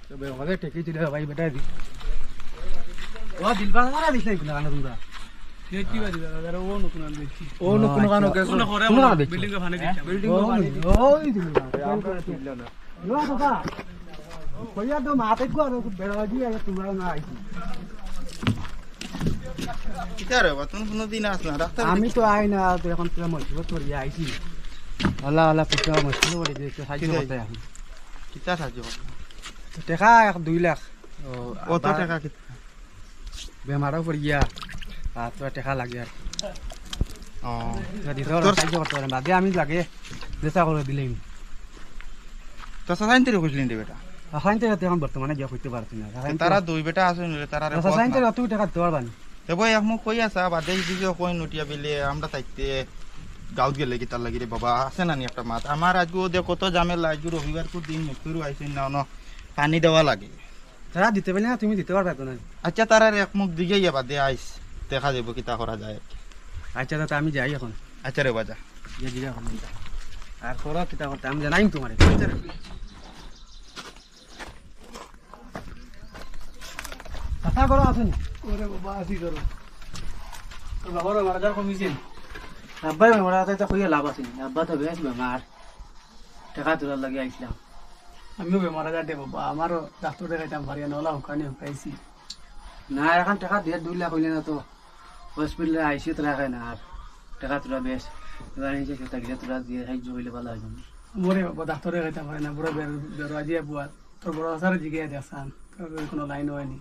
তবে আমাদের টেকি দিলে ভাই বেটা দি ও দিলবা না দিছ না গানা তোমরা দেখি বা দিলা দাদা ও নতুন আন দেখি ও নতুন গানো কেছো কোন করে বিল্ডিং এ ফানে দিছে বিল্ডিং এ ফানে ওই দিলবা আমরা তুললা না ও দাদা কইয়া তো মাতে কো আর বেড়া দি আর তোমরা না আইছি কিতা রে বাতুন কোন দিন আসলা রাস্তা আমি তো আই না তো এখন পুরো মজবুত করে আইছি আল্লাহ আল্লাহ পুরো মজবুত করে দিতে সাহায্য করতে আমি কিতা সাহায্য টাকা 2 লাখ কত টাকা কিতা বেমারও পড়ি গিয়া আর তো টাকা লাগে আর ও যদি তোর সাহায্য করতে পারেন বাদে আমি লাগে দেশা করে দিলেই তো সাইনতে কইছিলেন রে বেটা সাইনতে এখন বর্তমানে গিয়া কইতে পারছি না তারা দুই বেটা আছে নিলে তারা রে সাইনতে অত টাকা দিতে পারবান তে বই এক মুখ কই আসা বাদে দিও কই নটিয়া বিলে আমরা তাইতে গাউত গেলে কি তার লাগি রে বাবা আছে না নি একটা মাত আমার আজগো দে কত ঝামেলা আজগো রবিবার কো দিন মুখুরু আইছেন না না পানি দেওয়া লাগে তারা দিতে পারলে না তুমি দিতে পারবে তো না আচ্ছা তারা এক মুখ দিকে ইয়া বাদে আইস দেখা যাবো কিতা করা যায় আচ্ছা দাদা আমি যাই এখন আচ্ছা রে বাজা যে দিকে এখন আর করো কিতা করতে আমি জানাই তোমারে কথা করো আসুন ওরে বাবা আসি করো তোর বাবার মারাদার কমিছেন আব্বাই বেমার আছে তা কইয়া লাভ আছে আব্বা তো বেশ বেমার টাকা তোলার লাগে আইছিলাম আমিও বেমারা যা দে বাবা আমারও ডাক্তার দেখাইতাম পারি না ওলা ওখানে পাইছি না এখন টাকা দিয়ে 2 লাখ হইলে না তো হসপিটালে আইসি তো রাখায় না আর টাকা তোলা বেশ এবার নিচে সেটা গিয়ে তোলা দিয়ে সাহায্য হইলে ভালো হয় মোরে বাবা ডাক্তার দেখাইতাম পারি না বুড়ো বেরো আজিয়া বুয়া তোর বড় আসারে জিগে দেখছান তোর কোনো লাইন হয়নি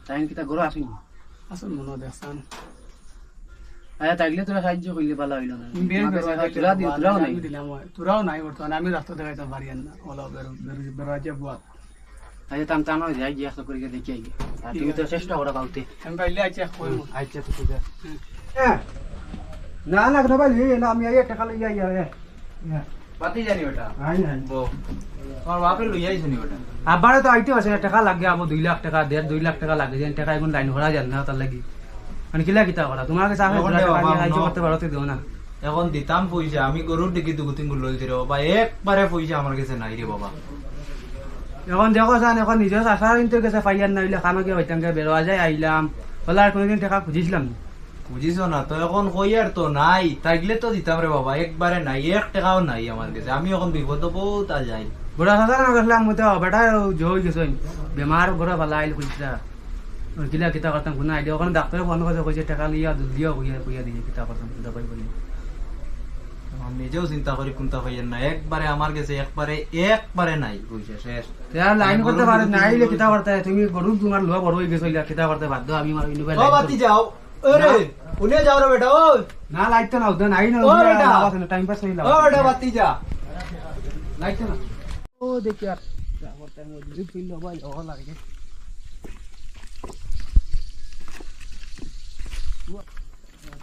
তাই কিতা গরো আসুন আসল মনে দেখছান আচ্ছা তাইলে তোরা সাহায্য করলে ভালো হইল না বের তোরা দিও তোরাও নাই দিলাম তোরাও নাই বর্তমানে আমি ডাক্তার দেখাইতাম পারি না ওলা বেরো আজিয়া বুয়া আচ্ছা তাম তাম যাই গিয়ে একটা করে দেখি আই আর তুমি তো চেষ্টা করো কাউতে আমি পাইলে আইছি কই আচ্ছা তো ঠিক আছে না না না ভাই না আমি আই টাকা লই আই বাতি জানি বেটা আই নাই তোমার বাপে লই আইছ নি বেটা আবারে তো আইতে আছে টাকা লাগে আবো 2 লাখ টাকা 2 লাখ টাকা লাগে যেন টাকা এখন লাইন ভরা যায় না তার লাগি মানে কিলা কিতা করা তোমার কাছে আমি সাহায্য করতে পারো তো দিও না এখন দিতাম পয়সা আমি গরুর টিকি দুগুতিন গুলো লইতে রে বাবা একবারে পয়সা আমার কাছে নাই রে বাবা এখন দেখো জান এখন নিজের আশার ইনতে গেছে ফাইয়ার না হইলে খামাকে হইতাঙ্গে বেরোয়া যায় আইলাম বলে আর কোনোদিন টাকা খুঁজিছিলাম বুঝিস না তো এখন কই আর তো নাই তাইলে তো দিতাম রে বাবা একবারে নাই 1 টাকাও নাই আমার কাছে আমি এখন বিপদ বহুত আ যাই গোড়া সাজা না গেছিলাম মুই তো বেটা জই গেছে বেমার গোড়া ভালো আইল কইছা কিলা কিতা করতাম কোন আইডিয়া ওখানে ডাক্তারে ফোন করে কইছে টাকা লিয়া দিও কইয়া দিয়ে কিতা করতাম কিতা কই বলি আমি নিজেও চিন্তা করি কোনটা হইয়েন না একবারে আমার কাছে একবারে নাই পয়সা শেষ তার লাইন করতে পারে না আইলে কিতা করতে তুমি গরু তোমার লোয়া বড় হই গেছে কিতা করতে বাধ্য আমি মার ইনু ও বাতি যাও আরে উনি যাও রে বেটা ও না লাইট না ওদন আই না টাইম পাস হইলা ও বেটা বাতি যা লাইট না ও দেখি আর করতে মজুদ ফিল ভাই ও লাগে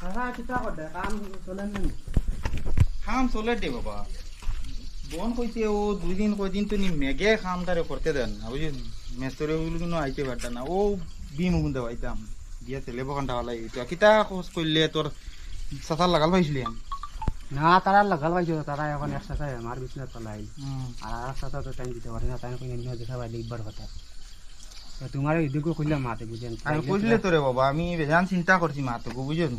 কাকা কিতা করতে কাম চলেন না খাম চলে দে বাবা বোন কইতে ও 2 দিন কই দিন তো নি মেগে খামটারে করতে দেন না বুঝিস মেস্তরে হইল কিন্তু আইতে পারতা না ও বিম গুন্দা আইতাম দিয়া তেলে বকানটা হলাই তো কিতা খোঁজ কইলে তোর সাতার লাগাল পাইছিলি না তারা লাগাল পাইছো তারা এখন একসাথে আমার বিছনা চলাই আর একসাথে তো টাইম দিতে পারে না তাই কই নিয়ে দেখা পাইলে একবার কথা তোমার এদিকে কইলাম মাতে বুঝেন আমি কইলে তোরে বাবা আমি বেজান চিন্তা করছি মা তো বুঝেন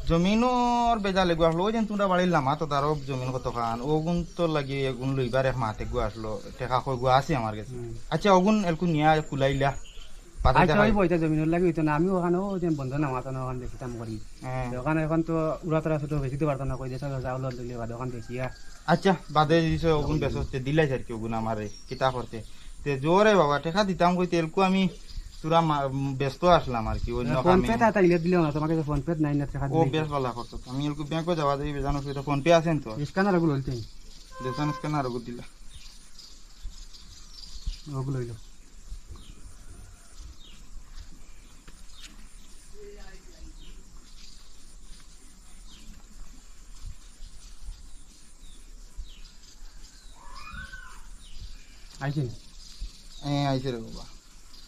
জমিনোর বেজা লেগু আসলো যেন তোমরা বাড়ির লামা তো তারও জমিন কত খান ওগুন তো লাগি এগুন লইবার এক মাতে গু আসলো টেকা কই গু আছে আমার কাছে আচ্ছা ওগুন এলকু নিয়া কুলাইলা আচ্ছা ওই বইটা জমিনের লাগি হইতো না আমি ওখানে ও যে বন্ধ না মাতানো ওখানে দেখিতাম করি ওখানে এখন তো উড়াতরা ছোট বেশিতে পারতো না কই দেশা চাউল দিলে বাদ ওখানে দেখিয়া আচ্ছা বাদে দিছে ওগুন বেসতে দিলাই আর কি ওগুন আমারে কিতা করতে তে জোরে বাবা টেকা দিতাম কই তেলকু আমি তোরা ব্যস্ত আসলাম আর কি অন্য ফোন কামে পে তা তাইলে দিলেও না তোমাকে ফোন পে নাই না টাকা ও দিলে বেশ ভালো করতো আমি এলকু ব্যাংকে যাওয়া যাই বেজানো তো ফোন পে আছেন তো স্ক্যানার ওগুলো হইতে দেশান স্ক্যানার ওগু দিলা ওগুলো হইলো আইছে আইছে রে বাবা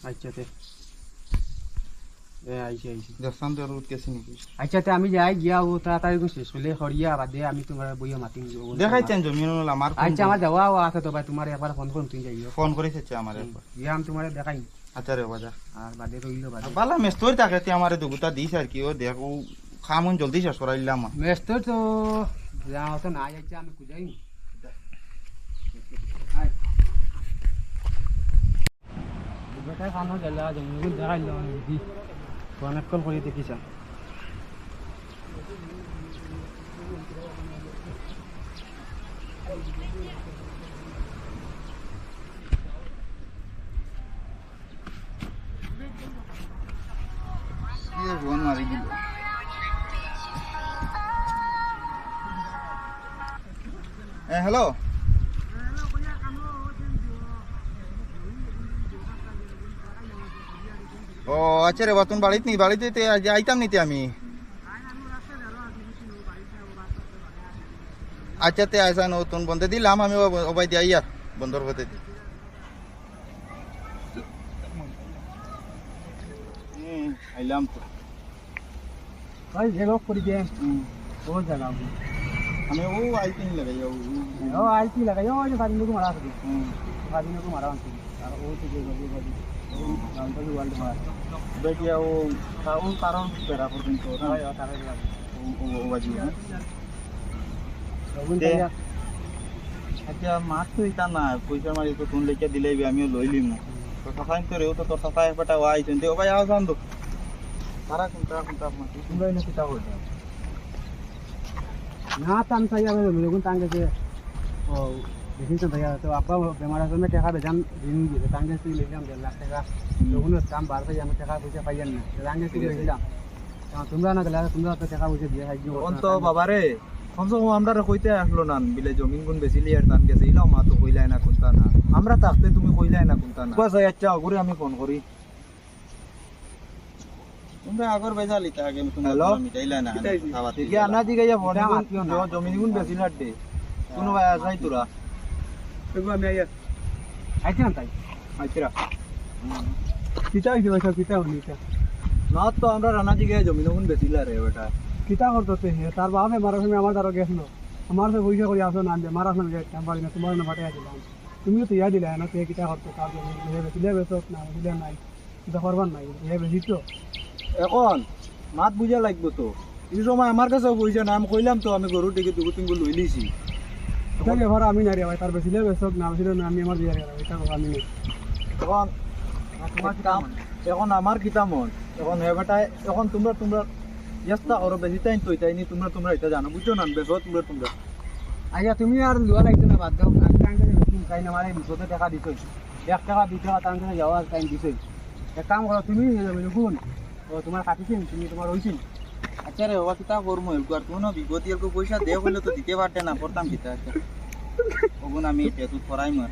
আচ্ছা তে আইছি আইছি দেখছান তো রোদ কেসি নাকি আচ্ছা তে আমি যাই গিয়া ও তাড়াতাড়ি করে শেষ করলে হরিয়া বাদে আমি তোমার বইয়া মাতিম দেখাইছেন জমিন আমার আচ্ছা আমার যাওয়া আছে তো ভাই তোমার একবার ফোন করুন তুই যাইও ফোন করেছে আমার একবার গিয়া আমি তোমার দেখাই আচ্ছা রে বাজা আর বাদে রইল বাদে বালা মেস্তরি থাকে তে আমারে দুগুতা দিস আর কি ও দেখ ও খামুন জলদি শেষ করাইলাম মেস্তর তো যাও তো না যাচ্ছে আমি খুঁজাই বেটায় কামো গেলা জমিগুলো দেখাইল দি অনেক কল করে দেখিস ফোন মারি দিল হ্যালো ও আচ্ছা রে বা তুমি বাড়িতে নি বাড়িতে আইতাম নিতে আমি আচ্ছা তে আইসা নতুন বন্ধে দিলাম আমি ওবাই দিয়ে আইয়ার বন্ধর হতে আইলাম তো ভাই জেলক করে দে ও জায়গা আমি ও আইতে নি লাগাই ও আইতি লাগাই ও যে বাদিন को मारा था बादिन को मारा अंत और वो तो जो बादी अंत जो वर्ल्ड मार বেটিয়া ও ও কারণ পেরা পর্যন্ত না भाई और तारे ও বাজি दे আচ্ছা মাছ তো এটা না পয়সা মারি তো কোন লেখা দিলেই আমিও লইলিম না তো সাফাই করে ও তো তোর সাফাই একবারটা আইছেন দে ও ভাই আও জান তো তারা কোনটা মাছ तुम इन किता हो ना तन सही है लोगन तांगे से ओ देखिन तो भैया तो आपका बेमार है में टका बेजान दिन की तांगे से ले जाम 1 लाख टका लोगन काम बार से हम टका पैसा पाइयन ना तांगे से ले जाम তোমরা না গেলে তোমরা তো টাকা পয়সা দিয়ে সাহায্য করো অন্ত বাবারে কমসে কম আমরা কইতে আসলো না বিলে জমিন গুণ বেশি লিয়ার টান গেছে ইলাও মা তো কইলাই না কোনটা না আমরা থাকতে তুমি কইলাই না কোনটা না বাস আচ্ছা ঘুরে আমি ফোন করি তোমরা আগর পয়সা লিতা আগে তুমি হ্যালো? মিটাইলা না খাওয়া ঠিক আছে না দিকে ফোন জমিন গুণ বেশি লাটে কোনো ভাই আসাই তোরা দেখো আমি আইয়া আইছি না তাই আচ্ছা কিতা হইছে ভাই কিতা হইছে না তো আমরা রানা দিকে জমিন গুণ বেশি লারে বেটা কিতা করতে হে তার বাবা মারা সময় আমার দ্বারা গেছিল আমার তো পয়সা করে আসো না মারা সময় পারি না তোমার না পাঠিয়ে দিলাম তুমিও তো ইয়া দিলে না তে কিতা করতে তার দিলে বেশ না দিলে নাই কিতা করবার নাই এ বেশি তো এখন মাত বুঝা লাগবো তো এই সময় আমার কাছে পয়সা না আমি কইলাম তো আমি গরুর দিকে দুগু তিনগু লই লিছি এটা ব্যবহার আমি না রে ভাই তার বেশি বেশ না বেশি না আমি আমার দিয়ে রে এটা আমি নেই এখন তোমার কাম এখন আমার কিতা মন এখন হে বেটা এখন তোমরা চেষ্টা করো বেশি টাইম তো এটাই তোমরা এটা জানো বুঝছো না বেশ তোমরা আইয়া তুমি আর লুয়া লাগছে না বাদ দাও আমি তাঙ্গে নতুন কাই না মারে 200 টাকা দিছই 1 টাকা 2 টাকা তাঙ্গে যাওয়ার টাইম দিছই এক কাম করো তুমি কোন ও তোমার কাটিছেন তুমি তোমার হইছেন আচ্ছা রে বাবা কিতা করমু এলকো আর তুমি বিগতি এলকো পয়সা দে কইলে তো দিতে পারতে না করতাম কিতা আচ্ছা ওগুন আমি এটা তুই করাই মার